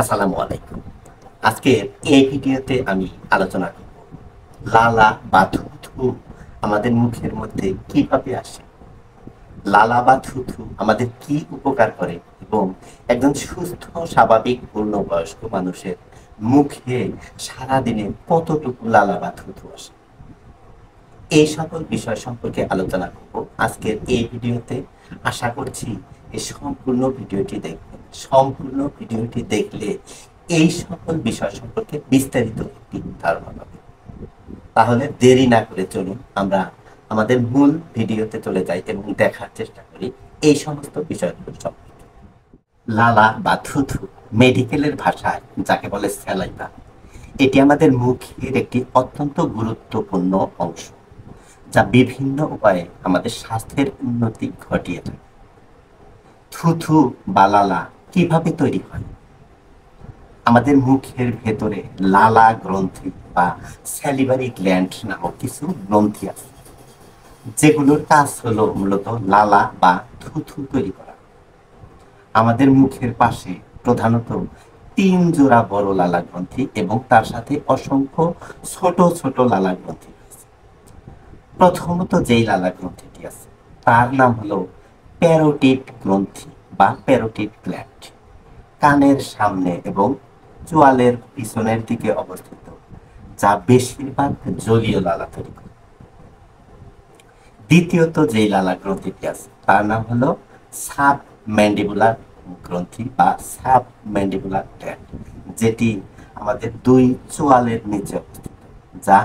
আসসালামু আলাইকুম। আজকে এই ভিডিওতে আমি আলোচনা করব লালা বা থুথু আমাদের মুখের মধ্যে কিভাবে আসে, লালা বা থুথু আমাদের কি উপকার করে এবং একজন সুস্থ স্বাভাবিক পূর্ণবয়স্ক মানুষের মুখে সারাদিনে কতটুকু লালা বা থুথু আসে, এই সকল বিষয় সম্পর্কে আলোচনা করব আজকের এই ভিডিওতে। আশা করছি এই সম্পূর্ণ ভিডিওটি দেখবেন। সম্পূর্ণ ভিডিওটি দেখলে এই সকল বিষয় সম্পর্কে বিস্তারিত একটি ধারণা পাবেন। তাহলে দেরি না করে চলুন আমরা আমাদের মূল ভিডিওতে চলে যাই এবং দেখার চেষ্টা করি এই সমস্ত বিষয়গুলো সম্পর্কে। লালা বা থুথু মেডিকেলের ভাষায় যাকে বলে স্যালাইভা, এটি আমাদের মুখের একটি অত্যন্ত গুরুত্বপূর্ণ অংশ যা বিভিন্ন উপায়ে আমাদের স্বাস্থ্যের উন্নতি ঘটিয়ে থাকে। থুথু বা লালা কিভাবে তৈরি হয়? আমাদের মুখের ভেতরে লালা গ্রন্থি বা স্যালিভারি গ্ল্যান্ড নামক কিছু গ্রন্থি আছে, যেগুলোর কাজ হলো মূলত লালা বা থুথু তৈরি করা। আমাদের মুখের পাশে প্রধানত ৩ জোড়া বড় লালা গ্রন্থি এবং তার সাথে অসংখ্য ছোট ছোট লালা গ্রন্থি আছে। প্রথমত যেই লালা গ্রন্থিটি আছে তার নাম হলো প্যারোটিড গ্রন্থি বা প্যারোটিড গ্ল্যান্ড, কানের সামনে এবং চোয়ালের পিছনের দিকে অবস্থিত, যা বেশিরভাগ জলীয় লালা তৈরি করে। দ্বিতীয়ত যেই লালা গ্রন্থিটি আছে তার নাম হলো সাব ম্যান্ডিবুলার গ্রন্থি বা সাব ম্যান্ডিবুলার গ্ল্যান্ড, যেটি আমাদের দুই চোয়ালের নিচে অবস্থিত, যা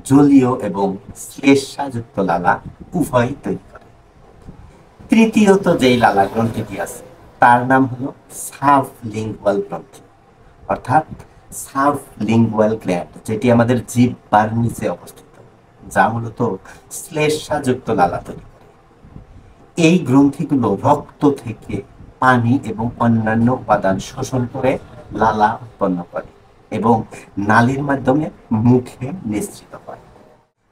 জলীয় এবং শ্লেষ্মাযুক্ত লালা উভয়ই তৈরি করে। তৃতীয়ত যেই লালা গ্রন্থিটি আছে তার নাম হলো সাবলিঙ্গুয়াল গ্রন্থি অর্থাৎ সাবলিঙ্গুয়াল গ্ল্যান্ড, যেটি আমাদের জিহ্বার নিচে অবস্থিত, যা মূলত শ্লেষ্মাযুক্ত লালা তৈরি করে। এই গ্রন্থিগুলো রক্ত থেকে পানি এবং অন্যান্য উপাদান শোষণ করে লালা উৎপন্ন করে এবং নালীর মাধ্যমে মুখে নিঃসৃত হয়।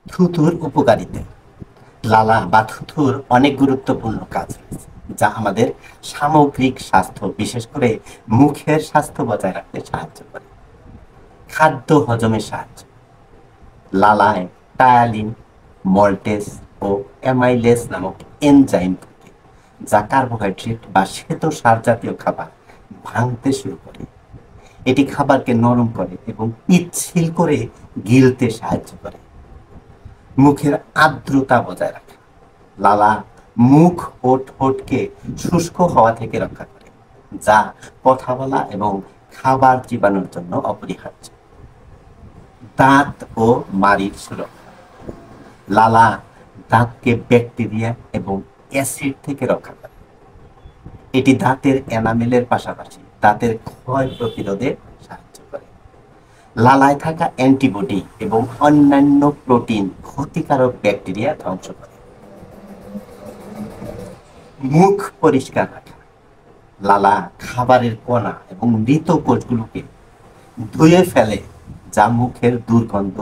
থুথুর উপকারিতা। লালা বা থুথুর অনেক গুরুত্বপূর্ণ কাজ রয়েছে যা আমাদের সামগ্রিক স্বাস্থ্য, বিশেষ করে মুখের স্বাস্থ্য বজায় রাখতে সাহায্য করে। খাদ্য হজমে সাহায্য। লালায় টায়ালিন, মল্টেস ও অ্যামাইলেস নামক এনজাইম থাকে, যা কার্বোহাইড্রেট বা শ্বেতসার জাতীয় খাবার ভাঙতে শুরু করে। এটি খাবারকে নরম করে এবং পিচ্ছিল করে গিলতে সাহায্য করে। মুখের আর্দ্রতা বজায় রাখে। লালা মুখ ও ঠোঁটকে শুষ্ক হওয়া থেকে রক্ষা করে, যা কথা বলা এবং খাবার চিবানোর জন্য অপরিহার্য। দাঁত ও মাড়ির সুরক্ষা। লালা দাঁতকে ব্যাকটেরিয়া এবং অ্যাসিড থেকে রক্ষা করে। এটি দাঁতের এনামেলের পাশাপাশি দাঁতের ক্ষয় প্রতিরোধে সাহায্য করে। লালায় থাকা অ্যান্টিবডি এবং অন্যান্য প্রোটিন ক্ষতিকারক ব্যাকটেরিয়া ধ্বংস করে। মুখ পরিষ্কার রাখা। লালা খাবারের কণা এবং মৃত কোষগুলোকে ধুয়ে ফেলে, যা মুখের দুর্গন্ধ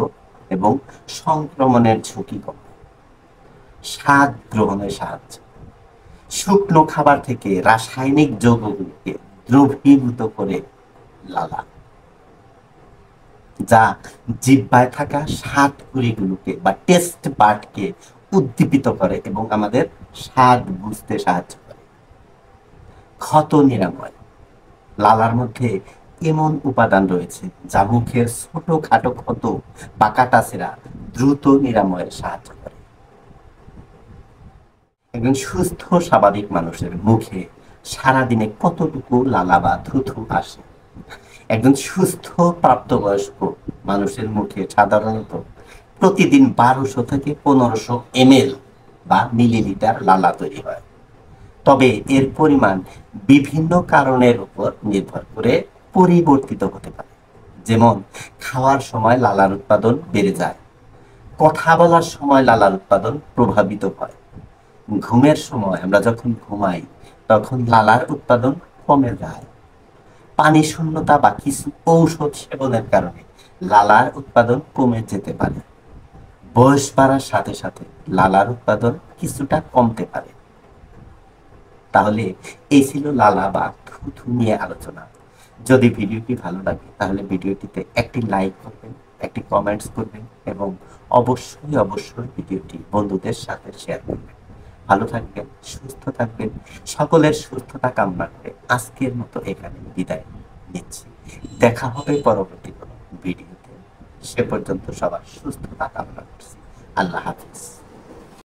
এবং সংক্রমণের ঝুঁকি কমায়। স্বাদ গ্রহণে সাহায্য। শুকনো খাবার থেকে রাসায়নিক যৌগগুলোকে দ্রবীভূত করে লালা, যা জিহ্বায় থাকা স্বাদ কুড়িগুলোকে বা টেস্ট বাডকে উদ্দীপিত করে এবং আমাদের স্বাদ বুঝতে সাহায্য করে। ক্ষত নিরাময়। লালার মধ্যে এমন উপাদান রয়েছে যা মুখের ছোটখাটো ক্ষত বা কাটাছেঁড়া দ্রুত নিরাময়ের সাহায্য করে। একজন সুস্থ স্বাভাবিক মানুষের মুখে সারাদিনে কতটুকু লালা বা থুথু আসে? একজন সুস্থ প্রাপ্তবয়স্ক মানুষের মুখে সাধারণত প্রতিদিন 1200 থেকে 1500 ml বা মিলিলিটার লালা তৈরি হয়। তবে এর পরিমাণ বিভিন্ন কারণের উপর নির্ভর করে পরিবর্তিত হতে পারে। যেমন খাওয়ার সময় লালার উৎপাদন বেড়ে যায়, কথা বলার সময় লালার উৎপাদন প্রভাবিত হয়, ঘুমের সময় আমরা যখন ঘুমাই তখন লালার উৎপাদন কমে যায়, পানি শূন্যতা বা কিছু ঔষধ সেবনের কারণে লালার উৎপাদন কমে যেতে পারে। বয়স বাড়ার সাথে সাথে লালার উৎপাদন কিছুটা কমতে পারে। তাহলে এই ছিল লালা বা থুথু নিয়ে আলোচনা। যদি ভিডিওটি ভালো লাগে তাহলে ভিডিওটিতে একটি লাইক করবেন, একটি কমেন্টস করবেন এবং অবশ্যই অবশ্যই ভিডিওটি বন্ধুদের সাথে শেয়ার করবেন। ভালো থাকবেন, সুস্থ থাকবেন। সকলের সুস্থতা কামনা করে আজকের মতো এখানে বিদায় নিচ্ছি। দেখা হবে পরবর্তী কোনো ভিডিওতে। সে পর্যন্ত সবার সুস্থতা কামনা করছি। আল্লাহ হাফিজ।